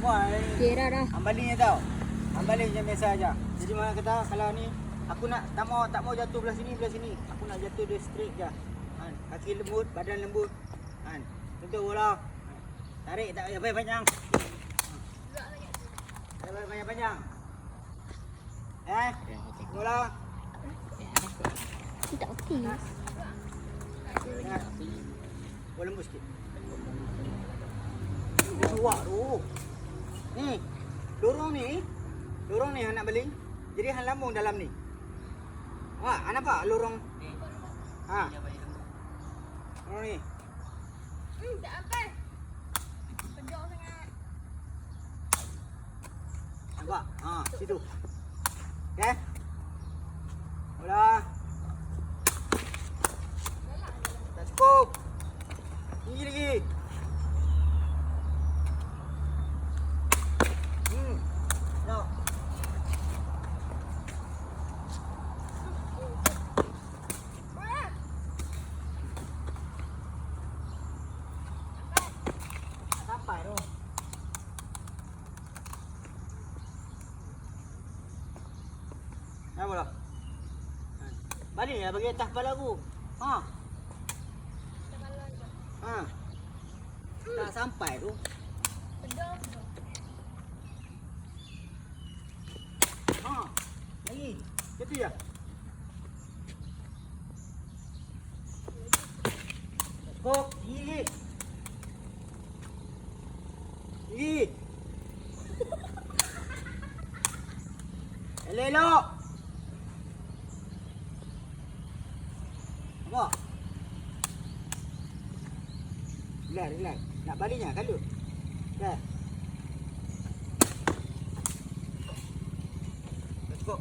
Wah, Okey dah. ambalin je tau. Ambalin je biasa aja. Jadi mana kata kalau ni aku nak tak mau jatuh belah sini. Aku nak jatuh dia straight je. Kan, kaki lembut, badan lembut. Kan. Tentu bola. Tarik tak payah panjang. Tak payah panjang-panjang. Bola. Tak okey. Ingat. Bola lembut sikit. Kuat tu. Ni. Lorong ni hang nak beli. Jadi hang lambung dalam ni. Hang nampak lorong? Ha. Lorong ni. Tak sampai. Pedok sangat. Nampak? Ha, situ. Okey. Bola. Tak cukup. Tinggi lagi. No. Sampai tu. Dah bola. Balik lah bagi atas kepala aku. Ha. Ha. Tak sampai tu. Pedok. Ha. Lagi. Gitu ya. Kok, gigi. Gigi. Elok. Apa? Relax. Nak baliknya kalau. Dah. Let's go.